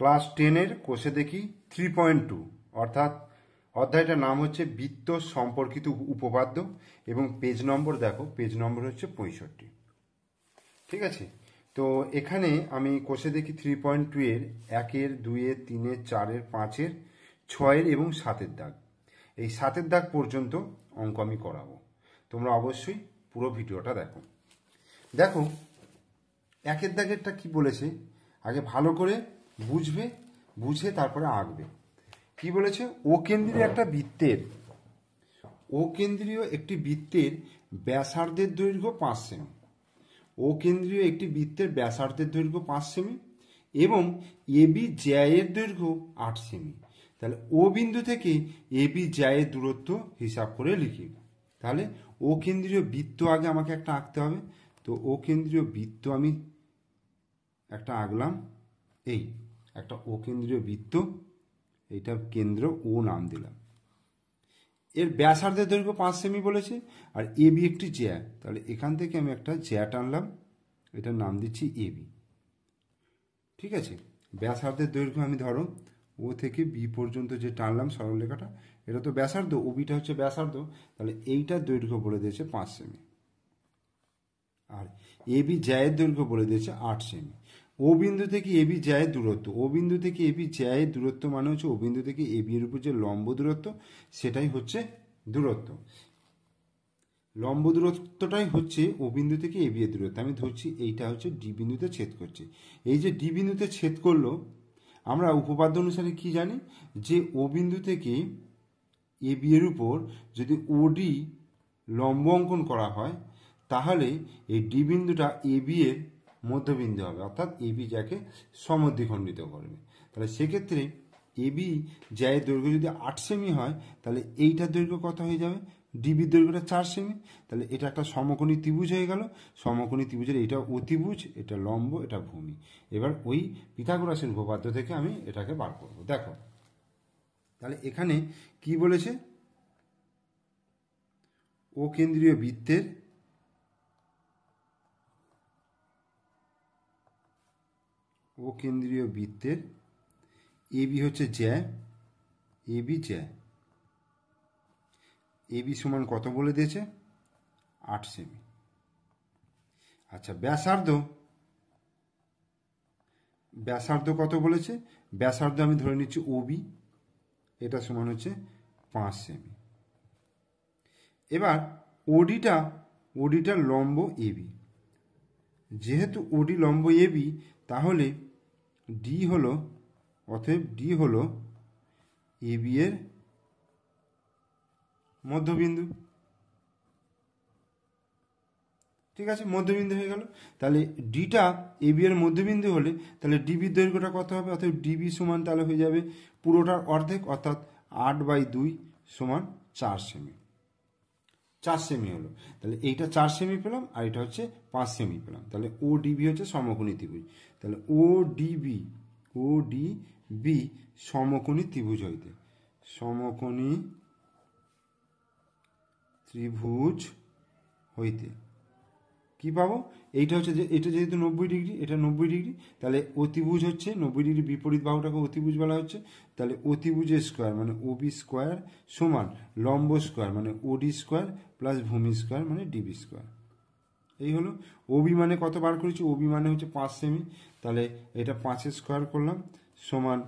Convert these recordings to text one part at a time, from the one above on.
Class 10-এর কোষে দেখি 3.2 অর্থাৎ অধ্যায়টার নাম হচ্ছে বৃত্ত সম্পর্কিত উপপাদ্য এবং পেজ নম্বর দেখো, পেজ নম্বর হচ্ছে 65। ঠিক আছে, তো এখানে আমি কোষে দেখি 3.2-এর 1-এর 2-এর 3-এর 4-এর 5-এর 6-এর এবং 7-এর দাগ, এই 7-এর দাগ পর্যন্ত অঙ্ক আমি করাবো। তোমরা অবশ্যই পুরো ভিডিওটা দেখো। দেখো 1-এর দাগেরটা কি বলেছে আগে ভালো করে বুঝবে, বুঝে তারপরে আঁকবে। কি বলেছে, ও কেন্দ্রীয় একটি বৃত্তের ব্যাসার্ধের দৈর্ঘ্য 5 সেমি। ও কেন্দ্রীয় একটি বৃত্তের ব্যাসার্ধের দৈর্ঘ্য 5 সেমি এবং এবি জ্যায়ের দৈর্ঘ্য 8 সেমি। তাহলে ও বিন্দু থেকে এবি জ্যায়ের দূরত্ব হিসাব করে লিখি। তাহলে ও কেন্দ্রীয় বৃত্ত আগে আমাকে একটা আঁকতে হবে। তো ও কেন্দ্রীয় বৃত্ত আমি একটা আঁকলাম, এই একটা ও কেন্দ্রীয় বৃত্ত, এইটা কেন্দ্র ও নাম দিলাম। এর ব্যাসার্ধের দৈর্ঘ্য 5 সেমি বলেছে, আর এবি একটি জ্যা, তাহলে এখান থেকে আমি একটা জ্যা টানলাম, এটার নাম দিচ্ছি এবি। ঠিক আছে, ব্যাসার্ধের দৈর্ঘ্য আমি ধরো ও থেকে বি পর্যন্ত যে টানলাম সরলরেখাটা, এটা তো ব্যাসার্ধ, ও বিটা হচ্ছে ব্যাসার্ধ, তাহলে এইটার দৈর্ঘ্য বলে দিয়েছে 5 সেমি, আর এবি জ্যায়ের দৈর্ঘ্য বলে দিয়েছে 8 সেমি। ও বিন্দু থেকে এবি জ্যায়ের দূরত্ব, ও বিন্দু থেকে এবি জ্যায়ের দূরত্ব মানে হচ্ছে ও বিন্দু থেকে এবি এর উপর যে লম্ব দূরত্ব সেটাই হচ্ছে দূরত্ব। লম্ব দূরত্বটাই হচ্ছে ও বিন্দু থেকে এবি এর দূরত্ব। আমি ধরছি এইটা হচ্ছে ডি বিন্দুতে ছেদ করছে। এই যে ডি বিন্দুতে ছেদ করলো, আমরা উপপাদ্য অনুসারে কি জানি যে ও বিন্দু থেকে এবি এর উপর যদি ওডি লম্ব অঙ্কন করা হয় তাহলে এই ডি বিন্দুটা এবি এর মধ্যবিন্দু হবে, অর্থাৎ এবি যাকে সমদ্বিখণ্ডিত করবে। তাহলে সেক্ষেত্রে এবি জ্যায়ের দৈর্ঘ্য যদি 8 সেমি হয় তাহলে এইটার দৈর্ঘ্য কত হয়ে যাবে, ডিবির দৈর্ঘ্যটা 4 সেমি। তাহলে এটা একটা সমকোণী ত্রিভুজ হয়ে গেল। সমকোণী ত্রিভুজের এটা অতিভুজ, এটা লম্ব, এটা ভূমি। এবার ওই পিথাগোরাসের উপপাদ্য থেকে আমি এটাকে বার করব। দেখো তাহলে এখানে কি বলেছে, ও কেন্দ্রীয় বৃত্তের এবি হচ্ছে জ্যা, এবি জ্যা, এবি সমান কত বলে দিয়েছে 8 সেমি। আচ্ছা ব্যাসার্ধ কত বলেছে, ব্যাসার্ধ আমি ধরে নিচ্ছি ওবি, এটা সমান হচ্ছে 5 সেমি। এবার ওডিটা লম্ব এবি, যেহেতু ওডি লম্ব এবি তাহলে ডি হলো, অতএব ডি হলো এবি এর মধ্যবিন্দু। ঠিক আছে, মধ্যবিন্দু হয়ে গেল। তাহলে ডিটা এবি এর মধ্যবিন্দু হলে তাহলে ডিবির দৈর্ঘ্যটা কত হবে, অর্থাৎ ডিবি সমান তাহলে হয়ে যাবে পুরোটার অর্ধেক, অর্থাৎ 8/2 সমান 4 সেমি। 4 সেমি হলো, তাহলে এইটা 4 সেমি পেলাম আর এটা হচ্ছে 5 সেমি পেলাম। তাহলে ও ডিবি হচ্ছে সমকোণী ত্রিভুজ। তাহলে ও ডিবি সমকোণী ত্রিভুজ হইতে, সমকোণী ত্রিভুজ হইতে কি পাবো, এইটা হচ্ছে যে এটা যেহেতু 90 ডিগ্রি, এটা 90 ডিগ্রি, তাহলে অতিভুজ হচ্ছে 90 ডিগ্রি বিপরীত বাহুটাকে অতিভুজ বলা হচ্ছে। তাহলে অতিভুজের স্কোয়ার মানে ওবি স্কোয়ার সমান লম্ব স্কোয়ার মানে ওডি স্কোয়ার প্লাস ভূমি স্কোয়ার মানে ডিবি স্কোয়ার। এই হলো ওবি মানে কত বার করেছি, ওবি মানে হচ্ছে 5 সেমি, তাহলে এটা 5 স্কোয়ার করলাম সমান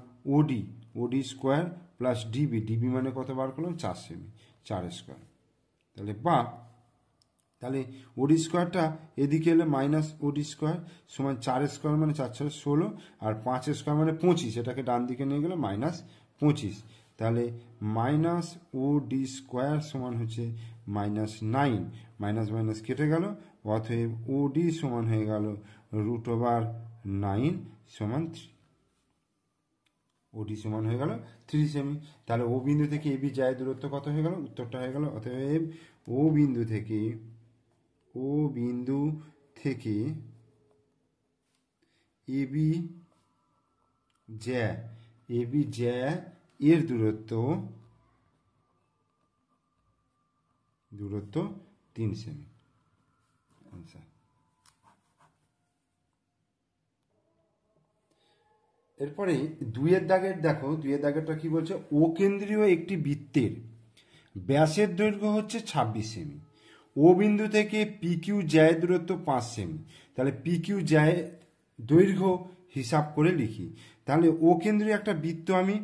ওডি স্কোয়ার প্লাস ডিবি মানে কত বার করলাম 4 সেমি, 4 স্কোয়ার। তাহলে ওডি স্কোয়ারটা এদিকে এলে মাইনাস ওডি স্কোয়ার সমান 4 স্কোয়ার মানে 4 4 16, আর 5 স্কোয়ার মানে 25, এটাকে ডান দিকে নিয়ে গেলে -25। তাহলে মাইনাস ওডি স্কোয়ার সমান হচ্ছে -9, মাইনাস মাইনাস কেটে গেল, অতএব ওডি সমান হয়ে গেল √9 সমান 3। ওডি সমান হয়ে গেল 3 সেমি। তাহলে ও বিন্দু থেকে এবি যায় দূরত্ব কত হয়ে গেল, উত্তরটা হয়ে গেল, অতএব ও বিন্দু থেকে এবি জ্যা এর দূরত্ব 3 সেমি। আনসার। এরপরে দুইয়ের দাগের দেখো, দুইয়ের দাগেরটা কি বলছে, ও কেন্দ্রীয় একটি বৃত্তের ব্যাসের দৈর্ঘ্য হচ্ছে 26 সেমি, ও বিন্দু থেকে পিকিউ জ্যায়ের দূরত্ব 5 সেমি। তাহলে পিকিউ জ্যায়ের দৈর্ঘ্য হিসাব করে লিখি। তাহলে ও কেন্দ্রীয় একটা বৃত্ত আমি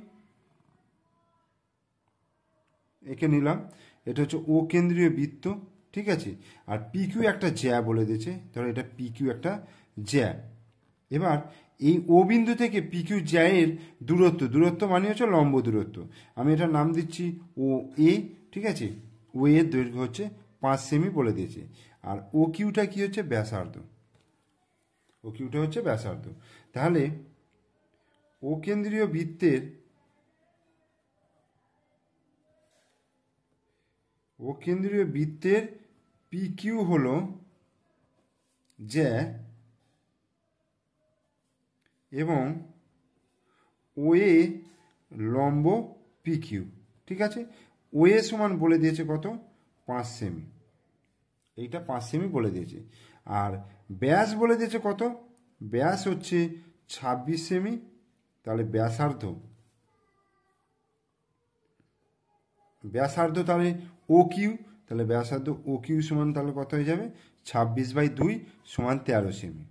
এঁকে নিলাম, এটা হচ্ছে ও কেন্দ্রীয় বৃত্ত, ঠিক আছে। আর পিকিউ একটা জ্যা বলে দিয়েছে, ধরো এটা পিকিউ একটা জ্যা। এবার এই ও বিন্দু থেকে পিকিউ জ্যায়ের দূরত্ব, দূরত্ব মানে হচ্ছে লম্ব দূরত্ব, আমি এটার নাম দিচ্ছি ও এ, ঠিক আছে। ও এর দৈর্ঘ্য হচ্ছে 5 সেমি বলে দিয়েছে। আর ও কিউটা কি হচ্ছে, ব্যাসার্ধ। ও কিউটা হচ্ছে ব্যাসার্ধ। তাহলে ও কেন্দ্রীয় বৃত্তের পিকিউ হলো জ্যা এবং ও এ লম্ব পিকিউ, ঠিক আছে। ও এ সমান বলে দিয়েছে কত, 5 সেমি, এইটা 5 সেমি বলে দিয়েছে। আর ব্যাস বলে দিয়েছে কত, ব্যাস হচ্ছে 26 সেমি। তাহলে ব্যাসার্ধ তাহলে ও কিউ, তাহলে ব্যাসার্ধ ও কিউ সমান তাহলে কত হয়ে যাবে, 26/2 সমান 13 সেমি।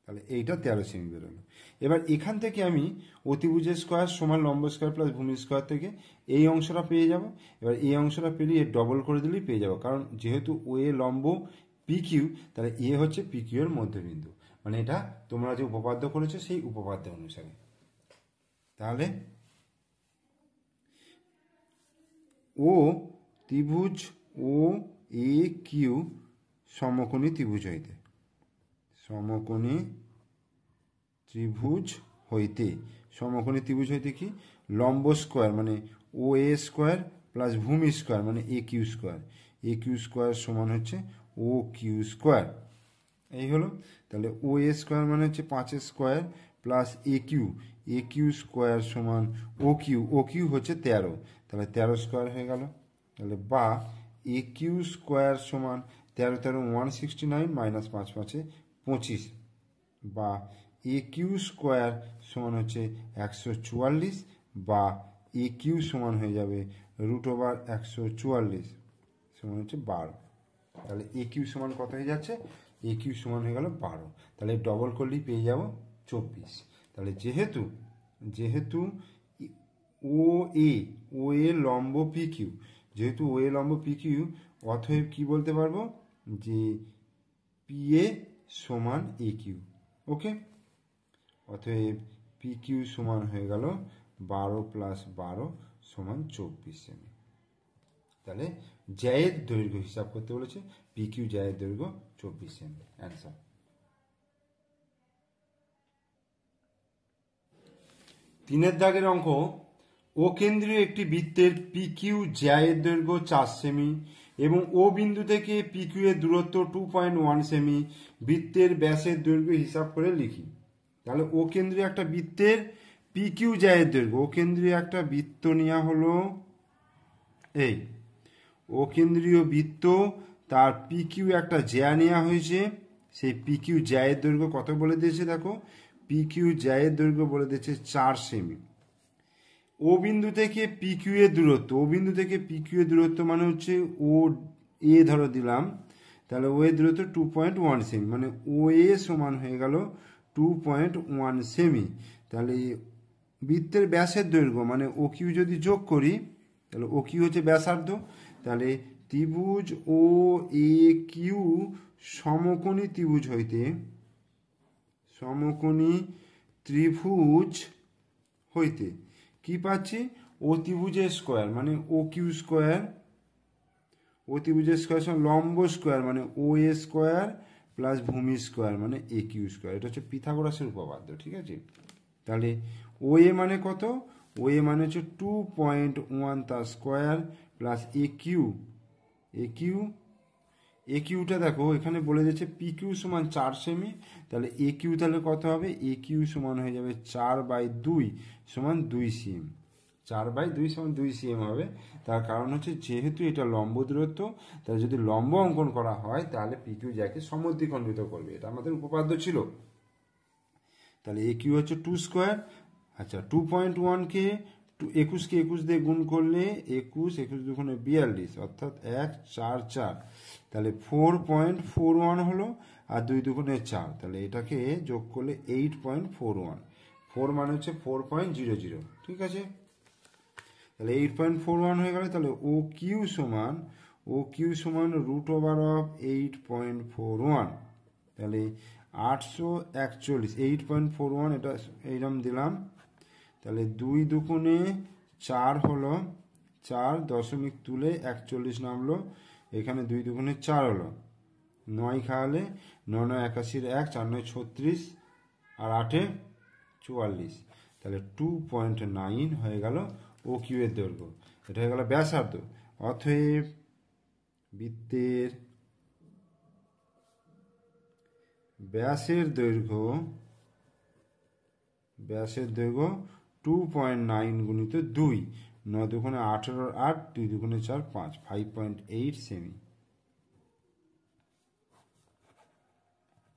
তাহলে এইটা 13 সেমি বেরোলো। এবার এখান থেকে আমি অতিভুজের স্কোয়ার সমান লম্ব স্কোয়ার প্লাস ভূমি স্কোয়ার থেকে এই অংশটা পেয়ে যাব। এবার এই অংশটা পেরিয়ে ডবল করে দিলেই পেয়ে যাব, কারণ যেহেতু ও এ লম্ব পি কিউ, তাহলে এ হচ্ছে পি কিউ এর মধ্যবিন্দু, মানে এটা তোমরা যে উপপাদ্য করেছো সেই উপপাদ্য অনুসারে। তাহলে ও ত্রিভুজ ও এ কিউ সমকোণী ত্রিভুজ হইতে, সমকোণী ত্রিভুজ হইতে, সমকোণী ত্রিভুজ হইতে কি, লম্ব স্কোয়ার মানে ও এ স্কোয়ার প্লাস ভূমি স্কোয়ার মানে এ কিউ স্কোয়ার, এ কিউ স্কোয়ার সমান হচ্ছে ও কিউ স্কোয়ার। এই হলো। তাহলে ও এ স্কোয়ার মানে হচ্ছে 5 স্কোয়ার প্লাস এ কিউ স্কোয়ার সমান ও কিউ হচ্ছে 13, তাহলে 13 স্কোয়ার হয়ে গেল। তাহলে বা এ কিউ স্কোয়ার সমান 13 13 169 মাইনাস 5 5 25, বা এ কিউ স্কোয়ার সমান হচ্ছে 144, বা এ কিউ সমান হয়ে যাবে √144 সমান হচ্ছে 12। তাহলে এ কিউ সমান কত হয়ে যাচ্ছে, এ কিউ সমান হয়ে গেল 12। তাহলে ডবল করলেই পেয়ে যাব 24। তাহলে যেহেতু ও এ লম্ব পি কিউ, যেহেতু ও এ লম্ব পি কিউ, অতএব কি বলতে পারবো যে পি এ সমান এ কিউ। ওকে, অতএব পি কিউ সমান হয়ে গেল 12 + 12 সমান 24 সেমি। তাহলে জ্যায়ের দৈর্ঘ্য হিসাব করতে বলেছে, পি কিউ জ্যায়ের দৈর্ঘ্য 24 সেমি। অ্যান্সার। 3 দাগের অঙ্ক, ও কেন্দ্রীয় একটি বৃত্তের পি কিউ জ্যায়ের দৈর্ঘ্য 4 সেমি এবং ও বিন্দু থেকে পি কিউ এর দূরত্ব 2.1 সেমি, বৃত্তের ব্যাসের দৈর্ঘ্য হিসাব করে লিখি। তাহলে ও কেন্দ্রীয় একটা বৃত্তের পি কিউ জ্যায়ের দৈর্ঘ্য, ও কেন্দ্রীয় একটা বৃত্ত নেওয়া হলো, এই ও কেন্দ্রীয় বৃত্ত, তার পি কিউ একটা জ্যা নেওয়া হয়েছে, সেই পি কিউ জ্যায়ের দৈর্ঘ্য কত বলে দিয়েছে, দেখো পি কিউ জ্যায়ের দৈর্ঘ্য বলে দিয়েছে 4 সেমি। ও বিন্দু থেকে পি কিউ এর দূরত্ব, ও বিন্দু থেকে পি কিউ এর দূরত্ব মানে হচ্ছে ও এ ধরো দিলাম, তাহলে ও এর দূরত্ব 2.1 সেমি, মানে ও এ সমান হয়ে গেল 2.1 সেমি। তাহলে বৃত্তের ব্যাসের দৈর্ঘ্য মানে ও কিউ যদি যোগ করি, তাহলে ও কিউ হচ্ছে ব্যাসার্ধ। তাহলে ত্রিভুজ ও এ কিউ সমকোণী ত্রিভুজ হইতে, সমকোণী ত্রিভুজ হইতে কি পাচ্ছি, অতিভুজের স্কোয়ার মানে ও কিউ স্কোয়ার, অতিভুজের স্কোয়ার সমান লম্ব স্কোয়ার মানে ও এ স্কোয়ার প্লাস ভূমি স্কোয়ার মানে এ কিউ স্কোয়ার। এটা হচ্ছে পিথাগোরাসের উপপাদ্য, ঠিক আছে। তাহলে ও এ মানে কত, ও এ মানে হচ্ছে 2.1 তার স্কোয়ার প্লাস এ কিউটা দেখো এখানে বলে দিচ্ছে পি কিউ সমান 4 সেমি, তাহলে এ কিউ তাহলে কত হবে, এ কিউ সমান হয়ে যাবে 4/2 সমান 2 সিএম, 4/2 সমান 2 সিএম হবে। তার কারণ হচ্ছে যেহেতু এটা লম্ব দূরত্ব, তাহলে যদি লম্ব অঙ্কন করা হয় তাহলে পি কিউ জ্যাকে সমদ্বিখণ্ডিত করবে, এটা আমাদের উপপাদ্য ছিল। তাহলে এ কিউ হচ্ছে 2 স্কোয়ার। আচ্ছা 2.1কে 21কে 21 দিয়ে গুণ করলে 21 দুগুণে 42 অর্থাৎ 1 4 4, তাহলে 4.41 হলো, আর 2 দুগুণে 4, তাহলে এটাকে যোগ করলে 8.41, 4 মানে হচ্ছে 4.00, ঠিক আছে। তাহলে 8.41 হয়ে গেল। তাহলে ও কিউ সমান √8.41, তাহলে 841, 8.41 এটা এইরকম দিলাম। তাহলে 2 দুগুণে 4 হলো, 4 দশমিক তুলে 41 নামলো, এখানে 2 দুগুণে 4 হলো, 9 খাওয়ালে 9 9 81 1, 4 9 36, আর 8 44, তাহলে 2.9 হয়ে গেল ও কিউ এর দৈর্ঘ্য। এটা হয়ে গেল ব্যাসার্ধ। অতএব বৃত্তের ব্যাসের দৈর্ঘ্য 2.9 গুণিত 2, 9 দুগুণে 18, 8, 2 দুগুণে 4 5, 5.8 সেমি।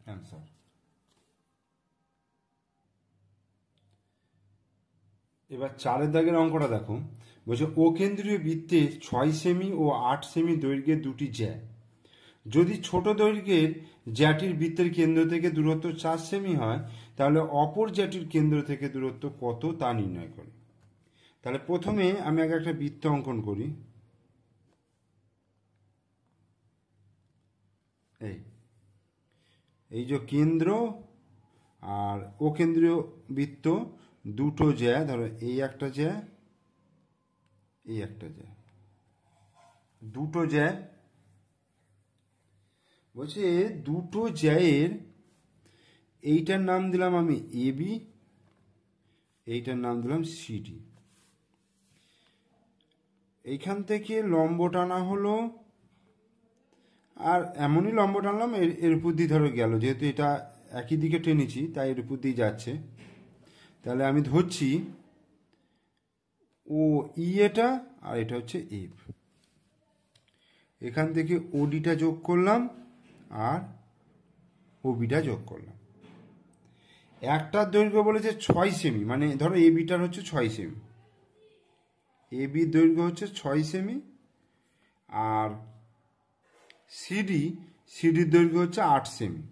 অ্যান্সার। এবার 4 দাগের অঙ্কটা দেখো, বলছে ও কেন্দ্রীয় বৃত্তের 6 সেমি ও 8 সেমি দৈর্ঘ্যের দুটি জ্যা, যদি ছোট দৈর্ঘ্যের জ্যাটির বৃত্তের কেন্দ্র থেকে দূরত্ব 4 সেমি হয়, তাহলে অপর জ্যাটির কেন্দ্র থেকে দূরত্ব কত তা নির্ণয় করো। তাহলে প্রথমে আমি আগে একটা বৃত্ত অঙ্কন করি। এই যে কেন্দ্র আর ও কেন্দ্রীয় বৃত্ত দুটো জ্যা, ধরো এই একটা জ্যা, এই একটা জ্যা, দুটো জ্যা। বলছে দুটো জ্যায়ের এইটার নাম দিলাম আমি এবি, এইটার নাম দিলাম সিডি। এইখান থেকে লম্ব টানা হলো, আর এমনই লম্ব টানলাম এর উপর দিয়ে ধরো গেল, যেহেতু এটা একই দিকে টেনেছি তাই এর উপর দিয়ে যাচ্ছে। তাহলে আমি ধরছি ও ই এটা, আর এটা হচ্ছে এফ। এখান থেকে ওডিটা যোগ করলাম আর ওবিটা যোগ করলাম। একটার দৈর্ঘ্য বলেছে 6 সেমি, মানে ধরো এ বিটার হচ্ছে 6 সেমি, এ বির দৈর্ঘ্য হচ্ছে 6 সেমি, আর সিডির দৈর্ঘ্য হচ্ছে 8 সেমি,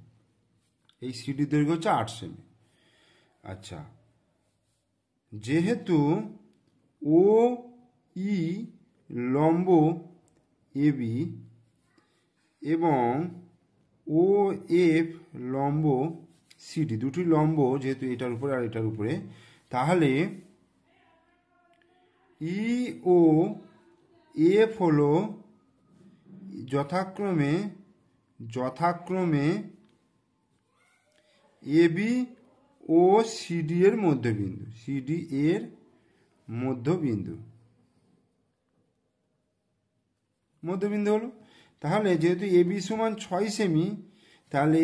এই সিডির দৈর্ঘ্য হচ্ছে 8 সেমি। আচ্ছা, যেহেতু ও ই লম্ব এবি এবং ও এফ লম্ব সিডি, দুটি লম্ব যেহেতু এটার উপরে আর এটার উপরে, তাহলে ই ও এফ হলো যথাক্রমে এবি ও সিডি এর মধ্যবিন্দু, সিডি এর মধ্যবিন্দু হলো। তাহলে যেহেতু এবি সমান 6 সেমি, তাহলে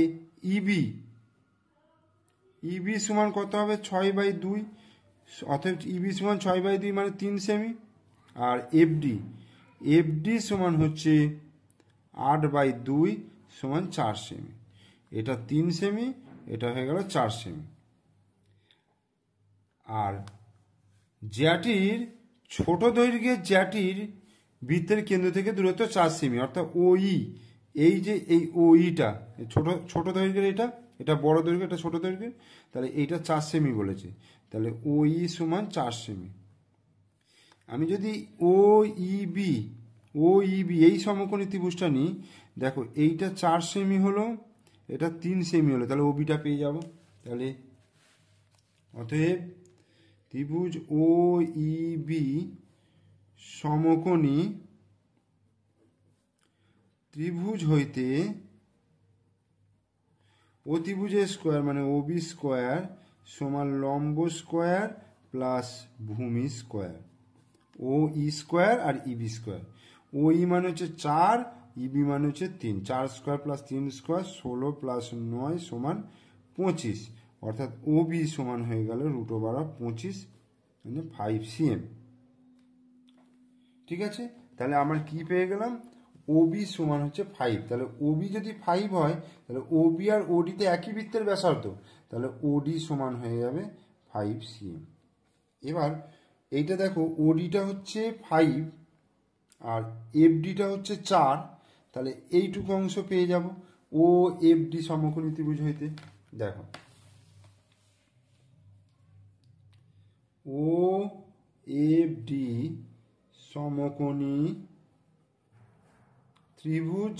ইবি সমান কত হবে? 6/2, অর্থাৎ ইবি সমান 6/2 মানে 3 সেমি। আর এফডি সমান হচ্ছে 8/2 সমান 4 সেমি। এটা 3 সেমি, এটা হয়ে গেল 4 সেমি। আর জ্যাটির ছোট দৈর্ঘ্যের জ্যাটির বৃত্তের কেন্দ্র থেকে দূরত্ব 4 সেমি, অর্থাৎ ওই, এই যে এই ওইটা ছোট দৈর্ঘ্যের, এটা বড় দৈর্ঘ্য, এটা ছোট দৈর্ঘ্যের, তাহলে এইটা 4 সেমি বলেছে, তাহলে ওই সমান 4 সেমি। আমি যদি ও ইবি এই সমকোণী ত্রিভুজটা নিই, দেখো এইটা 4 সেমি হলো, এটা 3 সেমি হলো, তাহলে ওবিটা পেয়ে যাব। তাহলে অতএব ত্রিভুজ ও ইবি সমকোণী ত্রিভুজ হইতে অতিভুজের স্কোয়ার মানে ওবি স্কোয়ার সমান লম্ব স্কোয়ার প্লাস ভূমি স্কোয়ার, ও ই স্কোয়ার আর ইবি স্কোয়ার। ও ই মানে হচ্ছে 4, ইবি মানে হচ্ছে 3, 4 স্কোয়ার প্লাস 3 স্কোয়ার 16 প্লাস 9 সমান 25, অর্থাৎ ওবি সমান হয়ে গেল √25 মানে 5 cm। ঠিক আছে, তাহলে আমরা কি পেয়ে গেলাম? ও ওবি সমান হচ্ছে 5। তাহলে ওবি যদি 5 হয় তাহলে ওবি আর ওডিতে একই বৃত্তের ব্যাসার্ধ, তাহলে ওডি সমান হয়ে যাবে 5 cm। এবার এইটা দেখো, ওডিটা হচ্ছে 5 আর এফডিটা হচ্ছে 4, তাহলে এইটুকু অংশ পেয়ে যাব। ও এফডি সমকোণী ত্রিভুজ হইতে দেখো, ও এফডি সমকোণী ত্রিভুজ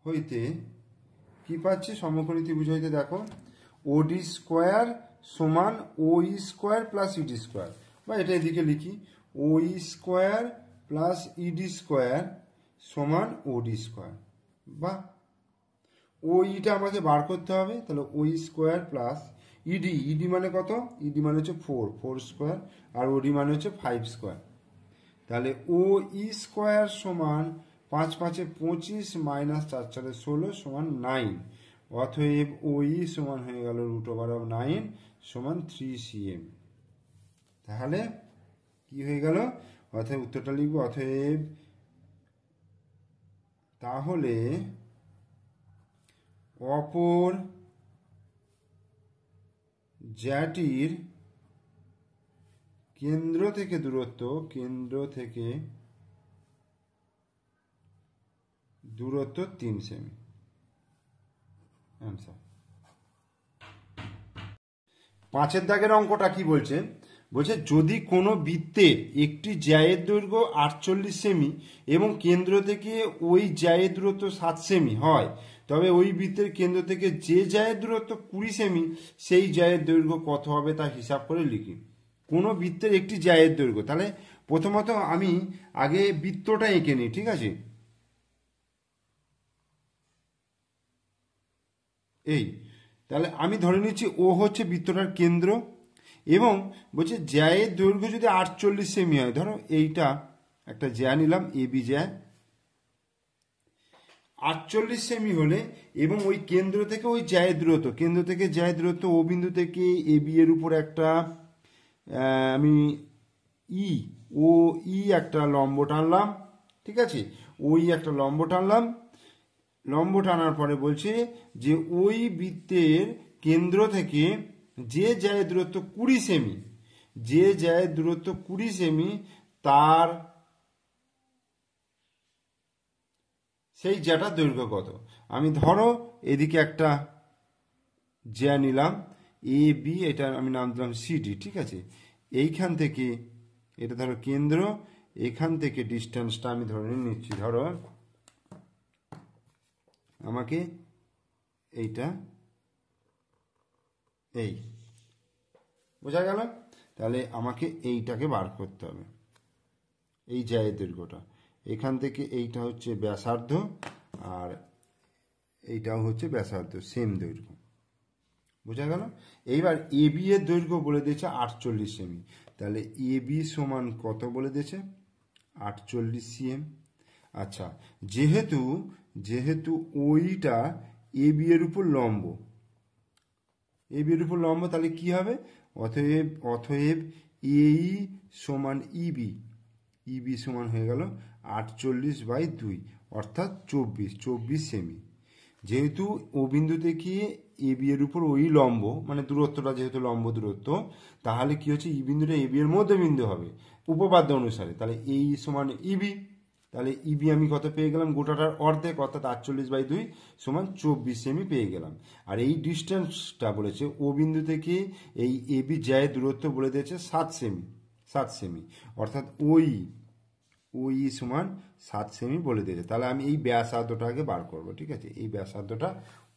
হইতে কি পাচ্ছি? সমকোণী ত্রিভুজ হইতে দেখো, ওডি স্কোয়ার সমান ও স্কোয়ার প্লাস ইডি স্কোয়ার, বা এটা এদিকে লিখি, ও স্কোয়ার প্লাস ইডি স্কোয়ার সমান ওডি স্কোয়ার। বা ওইটা আমাকে বার করতে হবে, তাহলে ও স্কোয়ার প্লাস ইডি, ইডি মানে কত? ইডি মানে হচ্ছে 4 স্কোয়ার, আর ওডি মানে হচ্ছে 5 স্কোয়ার। তাহলে ও স্কোয়ার সমান 5 5 25 মাইনাস 4 4 16 সমান 9। অতএব ও সমান হয়ে গেল √9 সমান 3 cm। তাহলে কি হয়ে গেল? অতএব উত্তরটা লিখবো, অতএব তাহলে অপর জ্যাটির কেন্দ্র থেকে দূরত্ব 3 সেমি। অ্যান্সার। 5 দাগের অঙ্কটা কি বলছে? বলছে যদি কোনো বৃত্তের একটি জ্যায়ের দৈর্ঘ্য 48 সেমি এবং কেন্দ্র থেকে ওই জ্যায়ের দূরত্ব 7 সেমি হয়, তবে ওই বৃত্তের কেন্দ্র থেকে যে জ্যায়ের দূরত্ব 20 সেমি, সেই জ্যায়ের দৈর্ঘ্য কত হবে তা হিসাব করে লিখি। কোনো বৃত্তের একটি জ্যায়ের দৈর্ঘ্য, তাহলে প্রথমত আমি আগে বৃত্তটা এঁকে নিই, ঠিক আছে? এই তাহলে আমি ধরে নিচ্ছি ও হচ্ছে বৃত্তটার কেন্দ্র, এবং বলছে জ্যায়ের দৈর্ঘ্য যদি 48 সেমি হয়, ধরো এইটা একটা জ্যা নিলাম, এবি জ্যা 48 সেমি হলে, এবং ওই কেন্দ্র থেকে ওই জ্যায়ের দূরত্ব, কেন্দ্র থেকে জ্যায়ের দূরত্ব ও বিন্দু থেকে এবি এর উপর একটা আমি ও একটা লম্ব টানলাম, ঠিক আছে? ওই একটা লম্ব টানলাম, লম্ব টানার পরে বলছে যে ওই বৃত্তের কেন্দ্র থেকে যে জ্যায়ের দূরত্ব 20 সেমি, যে জ্যায়ের দূরত্ব 20 সেমি, তার সেই জ্যাটার দৈর্ঘ্য কত? আমি ধরো এদিকে একটা জ্যা নিলাম এ বি, এটা আমি নাম দিলাম সিডি, ঠিক আছে? এইখান থেকে এটা ধরো কেন্দ্র, এখান থেকে ডিস্টেন্সটা আমি ধরে নিচ্ছি, ধরো আমাকে এইটা এই বোঝা গেল? তাহলে আমাকে এইটাকে বার করতে হবে, এই জ্যায়ের দৈর্ঘ্যটা। এখান থেকে এইটা হচ্ছে ব্যাসার্ধ, আর এইটাও হচ্ছে ব্যাসার্ধ, সেম দৈর্ঘ্য। বোঝা গেল? এইবার এবি এর দৈর্ঘ্য বলে দিয়েছে 48 সেমি, তাহলে এবি সমান কত বলে দিয়েছে? 48 cm। আচ্ছা, যেহেতু ওইটা এবি এর উপর লম্ব, এবি এর উপর লম্ব, তাহলে কি হবে? অতএব এই সমান ইবি সমান হয়ে গেল 48/2, অর্থাৎ 24 সেমি। যেহেতু ও বিন্দু থেকে এবি এর উপর ওই লম্ব, মানে দূরত্বটা যেহেতু লম্ব দূরত্ব, তাহলে কি হচ্ছে? ই বিন্দুটা এবি এর মধ্যে বিন্দু হবে উপপাদ্য অনুসারে, তাহলে এই সমান ইবি। তাহলে ইবি আমি কত পেয়ে গেলাম? গোটাটার অর্ধেক, অর্থাৎ 48/2 সমান 24 সেমি পেয়ে গেলাম। আর এই ডিস্টেন্সটা বলেছে ও বিন্দু থেকে এই এবি জ্যায়ের দূরত্ব বলে দিয়েছে 7 সেমি, অর্থাৎ ওই সমান 7 সেমি বলে দিয়েছে। তাহলে আমি এই ব্যাসার্ধটাকে বার করব, ঠিক আছে? এই ব্যাসার্ধটা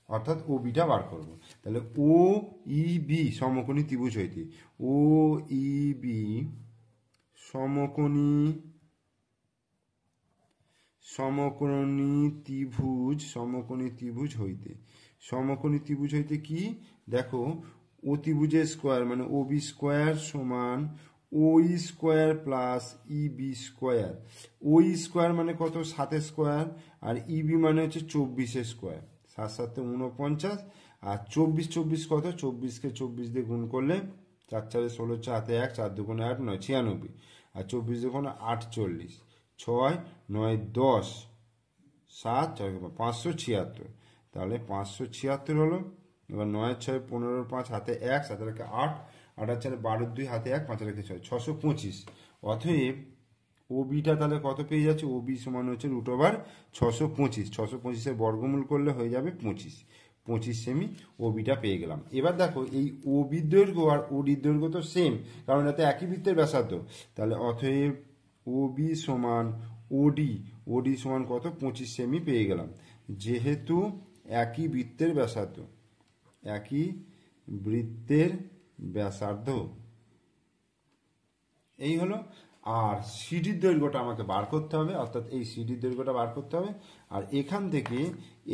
অর্থাৎ ও বিটা বার করব। তাহলে ও ইবি সমকোণী ত্রিভুজ হইতে, ও ইবি সমকোণী ত্রিভুজ হইতে কি দেখো, অতিভুজের স্কোয়ার মানে ও বি স্কোয়ার সমান ও স্কোয়ার প্লাস ইবি স্কোয়ার। ও স্কোয়ার মানে কত? 7 স্কোয়ার, আর ইবি মানে হচ্ছে 24 স্কোয়ার। 7 7 49, আর 24 কত? 24কে 24 দিয়ে গুণ করলে 4 4 16, 4 1 4 2 8 9 96, আর 24 2 48, ছয় নয় 10, 7 4 576, তাহলে 576 হলো। এবার 9 6 15 5 হাতে 1, 7 রেখে 8, 8 4 12 2 হাতে 1, 5 রেখে 6, 625। অতএব ওবিটা তাহলে কত পেয়ে যাচ্ছে? ওবি সমান হচ্ছে √625। 625-এর বর্গমূল করলে হয়ে যাবে 25 সেমি ওবিটা পেয়ে গেলাম। এবার দেখো এই ওবির দৈর্ঘ্য আর ওডির দৈর্ঘ্য তো সেম, কারণ এতে একই বৃত্তের ব্যাসার্ধ। তাহলে অতএব ওবি সমান ওডি সমান কত? 25 সেমি পেয়ে গেলাম, যেহেতু একই বৃত্তের ব্যাসার্ধ, একই বৃত্তের ব্যাসার্ধ। এই হলো। আর সিডির দৈর্ঘ্যটা আমাকে বার করতে হবে, অর্থাৎ এই সিডির দৈর্ঘ্যটা বার করতে হবে। আর এখান থেকে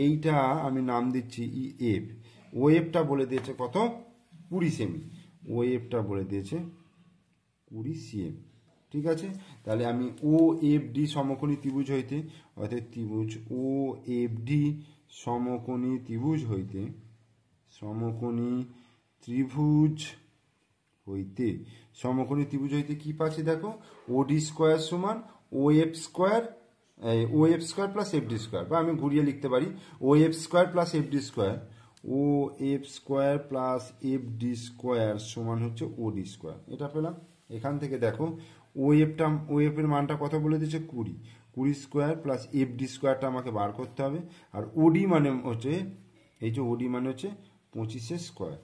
এইটা আমি নাম দিচ্ছি ই এফ। ও এফটা বলে দিয়েছে কত? 20 সেমি। ও এফটা বলে দিয়েছে 20 সিএম। ঠিক আছে, তাহলে আমি ও এফ ডি সমকোণী ত্রিভুজ হইতে, অর্থাৎ ত্রিভুজ ও এফ ডি সমকোণী ত্রিভুজ হইতে, সমকোণী ত্রিভুজ হইতে, সমকোণী ত্রিভুজ হইতে কি পাচ্ছি দেখো? ওডি স্কোয়ার সমান O F square plus F D square, বা আমি ঘুরিয়ে লিখতে পারি O F square plus F D square. O F square plus F D square সমান হচ্ছে ওডি স্কোয়ার, এটা পেলাম। এখান থেকে দেখো ও এফের মানটা কত বলে দিয়েছে? 20 স্কোয়ার প্লাস এফ ডি স্কোয়ারটা আমাকে বার করতে হবে। আর ওডি মানে হচ্ছে, এই যে ওডি মানে হচ্ছে 25 স্কোয়ার।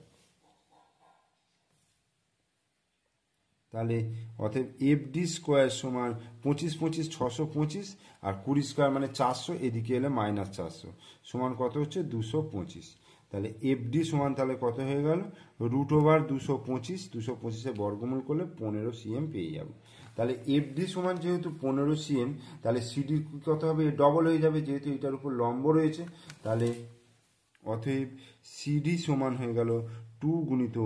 তাহলে অতএব এফ ডি স্কোয়ার সমান 25 25 625, আর 20 স্কোয়ার মানে 400, এদিকে এলে -400 সমান কত হচ্ছে? 225। তাহলে এফ ডি সমান তাহলে কত হয়ে গেল? √225। 225-এর বর্গমূল করলে 15 সিএম পেয়ে যাব। তাহলে এফ ডি সমান যেহেতু 15 সিএম, তাহলে সিডি কত হবে? ডবল হয়ে যাবে, যেহেতু এটার উপর লম্ব রয়েছে। তাহলে অতএব সিডি সমান হয়ে গেল 2 গুণিত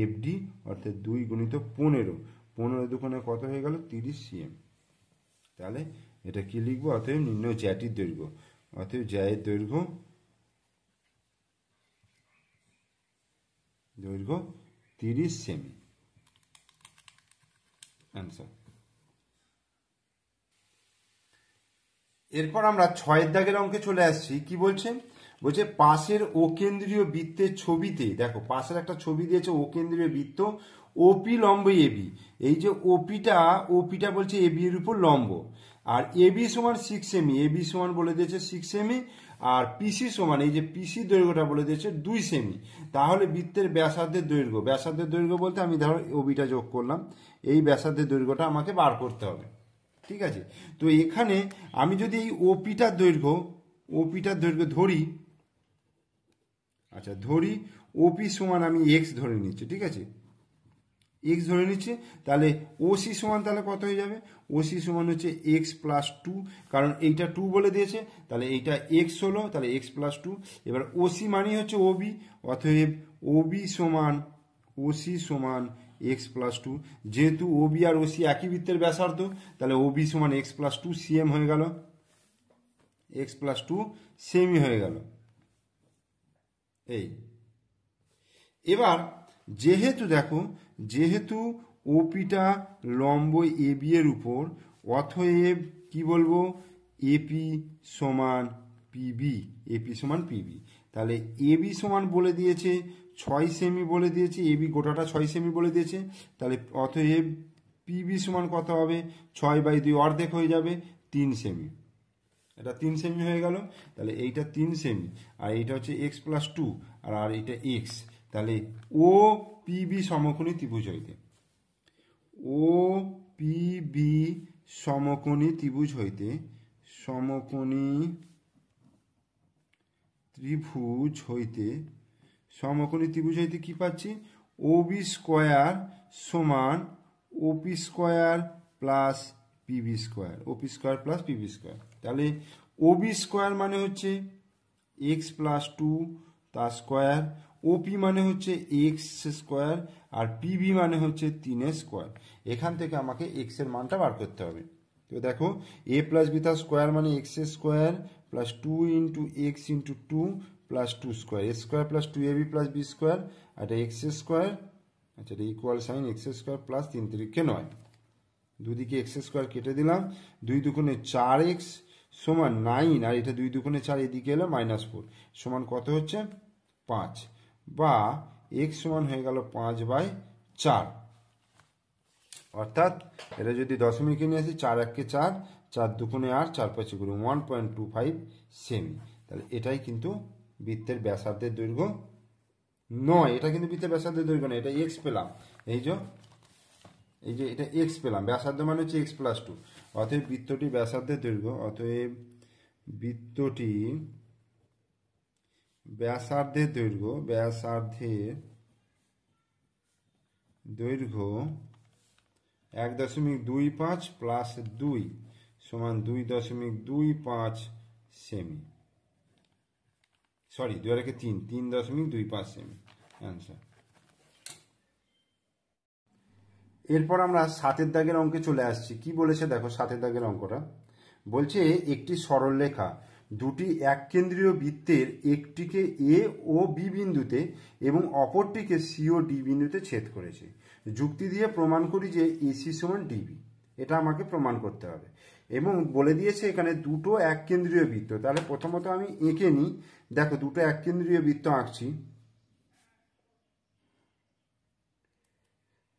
এফ ডি, অর্থাৎ 2 গুণিত 15। 15 দুগুণে কত হয়ে গেল? 30 সিএম। তাহলে এটা কি লিখবো? অতএব নির্ণয় জ্যাটির দৈর্ঘ্য, অতএব জ্যায়ের দৈর্ঘ্য 30 সেমি। অ্যান্সার। এরপর আমরা 6 দাগের অঙ্কে চলে আসছি। কি বলছে? বলছে পাশের অকেন্দ্রীয় বৃত্তের ছবিতে, দেখো পাশের একটা ছবি দিয়েছে, অকেন্দ্রীয় বৃত্ত, ওপি লম্ব এবি। এই যে ওপিটা বলছে এবি এর উপর লম্ব, আর এবি সমান 6 সেমি, এবি সমান বলে দিয়েছে 6 সেমি, আর পিসি সমান, এই যে পিসি দৈর্ঘ্যটা বলে দিয়েছে 2 সেমি। তাহলে বৃত্তের ব্যাসার্ধের দৈর্ঘ্য বলতে আমি ধরো ওবিটা যোগ করলাম, এই ব্যাসার্ধের দৈর্ঘ্যটা আমাকে বার করতে হবে। ঠিক আছে, তো এখানে আমি যদি এই ওপিটার দৈর্ঘ্য ধরি, আচ্ছা ধরি ওপি সমান আমি এক্স ধরে নিচ্ছি। ঠিক আছে, এক্স ধরে নিচ্ছি। তাহলে ওসি সমান তাহলে কত হয়ে যাবে? ওসি সমান হচ্ছে এক্স প্লাস 2, কারণ এইটা 2 বলে দিয়েছে, তাহলে এইটা এক্স হলো, তাহলে এক্স প্লাস 2। এবার ওসি মানে হচ্ছে ওবি, অতএব ওসি সমান এক্স প্লাস 2। যেহেতু ওবি আর ওসি একই বৃত্তের ব্যাসার্ধ, তাহলে ওবি সমান এক্স প্লাস 2 সিএম হয়ে গেল, এক্স প্লাস 2 সেমি হয়ে গেল। এই এবার যেহেতু ওপিটা লম্ব এবি এর উপর, অতএব কি বলবো? এপি সমান পিবি। তাহলে এবি সমান বলে দিয়েছে 6 সেমি বলে দিয়েছে, এবি গোটাটা 6 সেমি বলে দিয়েছে। তাহলে অতএব পিবি সমান কত হবে? 6/2 অর্ধেক হয়ে যাবে, 3 সেমি। এটা 3 সেমি হয়ে গেল। তাহলে এইটা 3 সেমি, আর এইটা হচ্ছে এক্স প্লাস 2, আর এইটা এক্স। তাহলে ও পিবি সমকোণী ত্রিভুজ হইতে, সমকোণী ত্রিভুজ হইতে কি পাচ্ছি? ওবি স্কোয়ার সমান ওপি স্কোয়ার প্লাস পিবি স্কোয়ার। তাহলে ওবি স্কোয়ার মানে হচ্ছে এক্স প্লাস 2 তার স্কোয়ার, ওপি মানে হচ্ছে এক্স স্কোয়ার, আর পিবি মানে হচ্ছে 3 স্কোয়ার। এখান থেকে আমাকে এক্স এর মানটা বার করতে হবে। তো দেখো এ প্লাস বি তার স্কোয়ার মানে X square plus 2 into X into 2 plus 2 square, A square plus 2ab plus B square, আর এটা এক্স স্কোয়ার, আচ্ছা এটা equal sign X square plus 3 3 9। দুদিকে এক্স স্কোয়ার কেটে দিলাম, 2 দুগুণে 4x সমান 9, আর এটা 2 দুগুণে 4 এদিকে এলো -4 সমান কত হচ্ছে 5, বা x সমান হয়ে গেল 5/4। অর্থাৎ এটা যদি দশমিকে নিয়ে আসি 4 1 4, 4 দুগুণে 8, 4 5 গুণ 1.25 সেমি। তাহলে এটাই কিন্তু বৃত্তের ব্যাসার্ধের দৈর্ঘ্য নয়, এটা কিন্তু বৃত্তের ব্যাসার্ধের দৈর্ঘ্য নয়, এটা এক্স পেলাম। এই যে এটা এক্স পেলাম, ব্যাসার্ধ মানে হচ্ছে x+2। অতএব বৃত্তটি ব্যাসার্ধের দৈর্ঘ্য, অতএব বৃত্তটি ব্যাসার্ধের দৈর্ঘ্য 1.25 প্লাস 2 সমান 2.25 সেমি, সরি 2 আর 3, 3.25 সেমি অ্যান্সার। এরপর আমরা 7 দাগের অঙ্কে চলে আসছি। কি বলেছে দেখো 7 দাগের অঙ্কটা, বলছে একটি সরলরেখা দুটি এককেন্দ্রীয় বৃত্তের একটিকে এ ও বি বিন্দুতে এবং অপরটিকে সি ও ডি বিন্দুতে ছেদ করেছে। যুক্তি দিয়ে প্রমাণ করি যে এসি সমান ডিবি, এটা আমাকে প্রমাণ করতে হবে। এবং বলে দিয়েছে এখানে দুটো এককেন্দ্রীয় বৃত্ত। তাহলে প্রথমত আমি এঁকে নিই। দেখো দুটো এককেন্দ্রীয় বৃত্ত আঁকছি,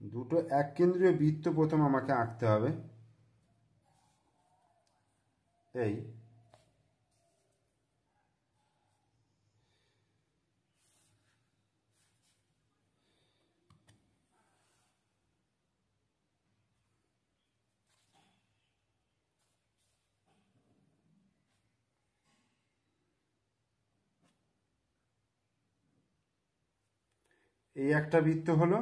দুটো এককেন্দ্রীয় বৃত্ত প্রথম আমাকে আঁকতে হবে। এই একটা বৃত্ত হলো,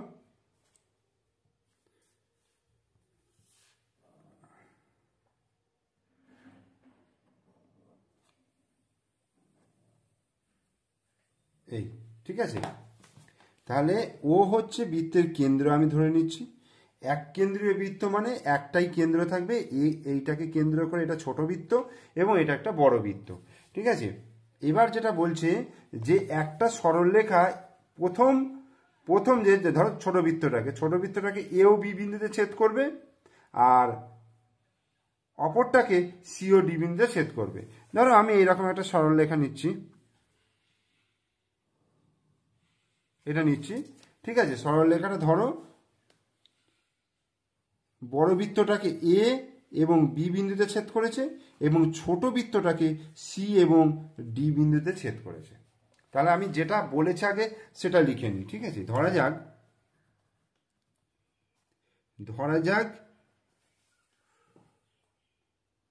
এই ঠিক আছে। তাহলে ও হচ্ছে বৃত্তের কেন্দ্র আমি ধরে নিচ্ছি। এক কেন্দ্রীয় বৃত্ত মানে একটাই কেন্দ্র থাকবে, এইটাকে কেন্দ্র করে এটা ছোট বৃত্ত এবং এটা একটা বড় বৃত্ত, ঠিক আছে। এবার যেটা বলছে যে একটা সরলরেখা প্রথম যে ধরো ছোট বৃত্তটাকে এ ও বি বিন্দুতে ছেদ করবে, আর অপরটাকে সি ও ডি বিন্দুতে ছেদ করবে। ধরো আমি এইরকম একটা সরলরেখা নিচ্ছি, এটা নিচ্ছি, ঠিক আছে। সরলরেখাটা ধরো বড় বৃত্তটাকে এ এবং বি বিন্দুতে ছেদ করেছে এবং ছোট বৃত্তটাকে সি এবং ডি বিন্দুতে ছেদ করেছে। তাহলে আমি যেটা বলেছি আগে সেটা লিখে নিই, ঠিক আছে। ধরা যাক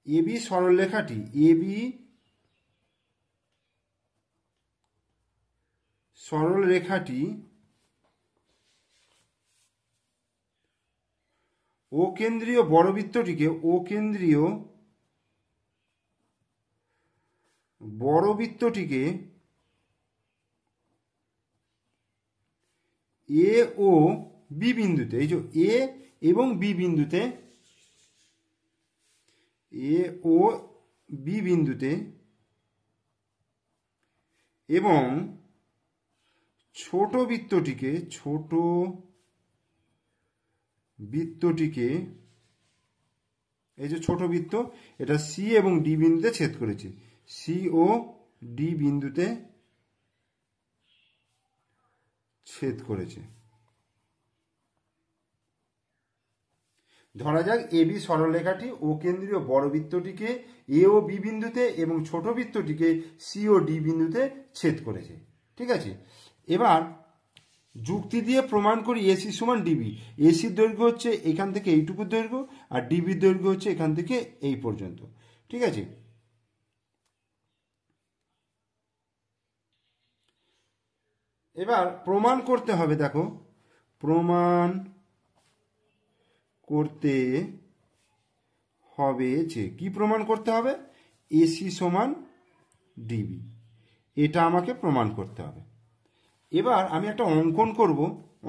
এবি সরলরেখাটি ও কেন্দ্রীয় বড় বৃত্তটিকে এ ও বি বিন্দুতে, এই যে এ এবং বি বিন্দুতে, এবং ছোট বৃত্তটিকে এই যে ছোট বৃত্ত, এটা সি এবং ডি বিন্দুতে ছেদ করেছে, সি ও ডি বিন্দুতে ছেদ করেছে। ধরা যাক এবি সরলরেখাটি ও কেন্দ্রীয় বড় বৃত্তটিকে এ ও বি বিন্দুতে এবং ছোট বৃত্তটিকে সি ও ডি বিন্দুতে ছেদ করেছে, ঠিক আছে। এবার যুক্তি দিয়ে প্রমাণ করি এসি সমান ডিবি। এসির দৈর্ঘ্য হচ্ছে এখান থেকে এইটুকুর দৈর্ঘ্য, আর ডিবির দৈর্ঘ্য হচ্ছে এখান থেকে এই পর্যন্ত, ঠিক আছে। এবার প্রমাণ করতে হবে, দেখো প্রমাণ করতে হবে যে কি প্রমাণ করতে হবে, এসি সমান ডিবি, এটা আমাকে প্রমাণ করতে হবে। এবার আমি একটা অঙ্কন করব।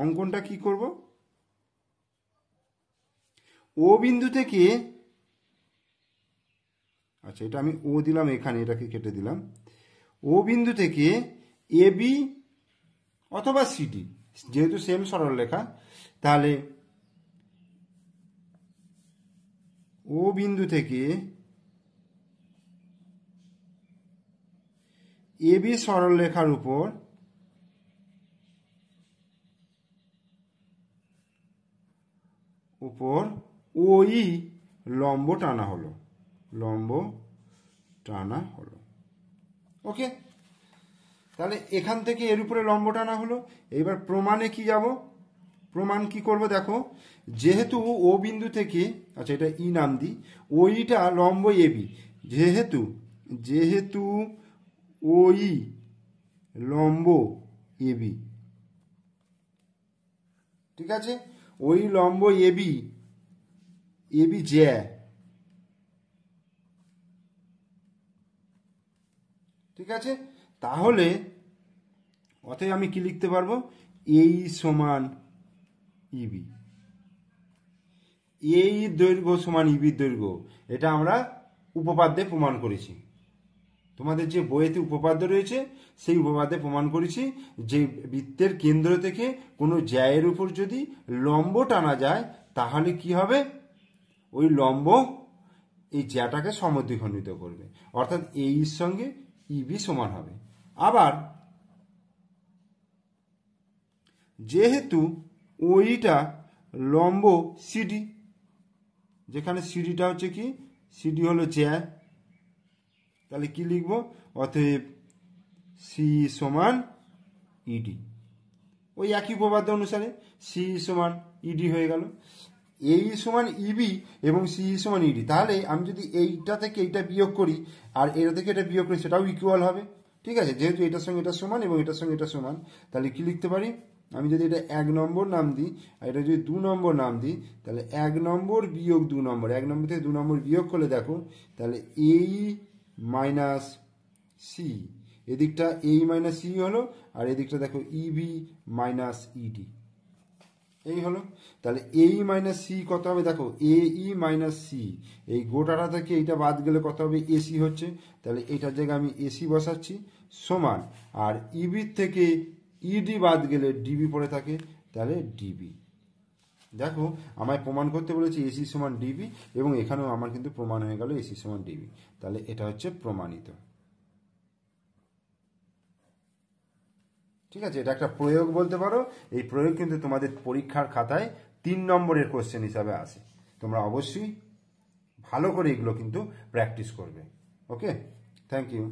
অঙ্কনটা কি করব, ও বিন্দু থেকে, আচ্ছা এটা আমি ও দিলাম এখানে, এটাকে কেটে দিলাম। ও বিন্দু থেকে এবি অথবা সিডি, যেহেতু সেম সরলরেখা, তাহলে ও বিন্দু থেকে এবি সরলরেখার উপর ওই লম্ব টানা হলো, ওকে। তাহলে এখান থেকে এর উপরে লম্ব টানা হলো। এবার প্রমাণে কি যাব? প্রমাণ কি করব দেখো, যেহেতু ও বিন্দু থেকে, আচ্ছা এটা ই নাম দিই, ওইটা লম্ব এবি, যেহেতু ওই লম্ব এবি, ঠিক আছে, ওই লম্ব এবি জ্যা, ঠিক আছে। তাহলে অতএব আমি কি লিখতে পারবো? এই সমান ইবি, এই দৈর্ঘ্য সমান ইবির দৈর্ঘ্য। এটা আমরা উপপাদ্যে প্রমাণ করেছি। তোমাদের যে বইয়েতে উপপাদ্য রয়েছে সেই উপপাদ্যে প্রমাণ করেছি যে বৃত্তের কেন্দ্র থেকে কোনো জ্যায়ের উপর যদি লম্ব টানা যায় তাহলে কি হবে? ওই লম্ব এই জ্যাটাকে সমদ্বিখণ্ডিত করবে, অর্থাৎ এই সঙ্গে ইবি সমান হবে। আবার যেহেতু ওইটা লম্ব সিডি, যেখানে সিডিটা হচ্ছে কি, সিডি হলো জ্যা, তাহলে কি লিখব? অতএব সি সমান ইডি। ওই একই উপপাদ্য অনুসারে সি সমান ইডি হয়ে গেল। এই সমান ইবি এবং সি সমান ইডি। তাহলে আমি যদি এইটা থেকে এইটা বিয়োগ করি আর এটা থেকে এটা বিয়োগ করি, সেটাও ইকুয়াল হবে, ঠিক আছে। যেহেতু এটার সঙ্গে এটা সমান এবং এটার সঙ্গে এটা সমান, তাহলে কি লিখতে পারি? আমি যদি এটা 1 নম্বর নাম দিই আর এটা যদি 2 নম্বর নাম দিই, তাহলে 1 নম্বর বিয়োগ 2 নম্বর, 1 নম্বর থেকে 2 নম্বর বিয়োগ করলে দেখো, তাহলে এই মাইনাস সি, এদিকটা এই মাইনাস সি হলো, আর এদিকটা দেখো ইবি মাইনাস ইডি, এই হলো। তাহলে এই মাইনাস সি কত হবে? দেখো এ ই মাইনাস সি, এই গোটাটা থেকে এইটা বাদ গেলে কত হবে? এসি হচ্ছে। তাহলে এইটার জায়গায় আমি এসি বসাচ্ছি, সমান, আর ইবির থেকে ইডি বাদ গেলে ডিবি পড়ে থাকে, তাহলে ডিবি। দেখো আমায় প্রমাণ করতে বলেছি এসি সমান ডিবি, এবং এখানেও আমার কিন্তু প্রমাণ হয়ে গেল এসি সমান ডিবি। তাহলে এটা হচ্ছে প্রমাণিত, ঠিক আছে। এটা একটা প্রয়োগ বলতে পারো। এই প্রয়োগ কিন্তু তোমাদের পরীক্ষার খাতায় 3 নম্বরের কোশ্চেন হিসাবে আসে। তোমরা অবশ্যই ভালো করে এগুলো কিন্তু প্র্যাকটিস করবে। ওকে, থ্যাংক ইউ।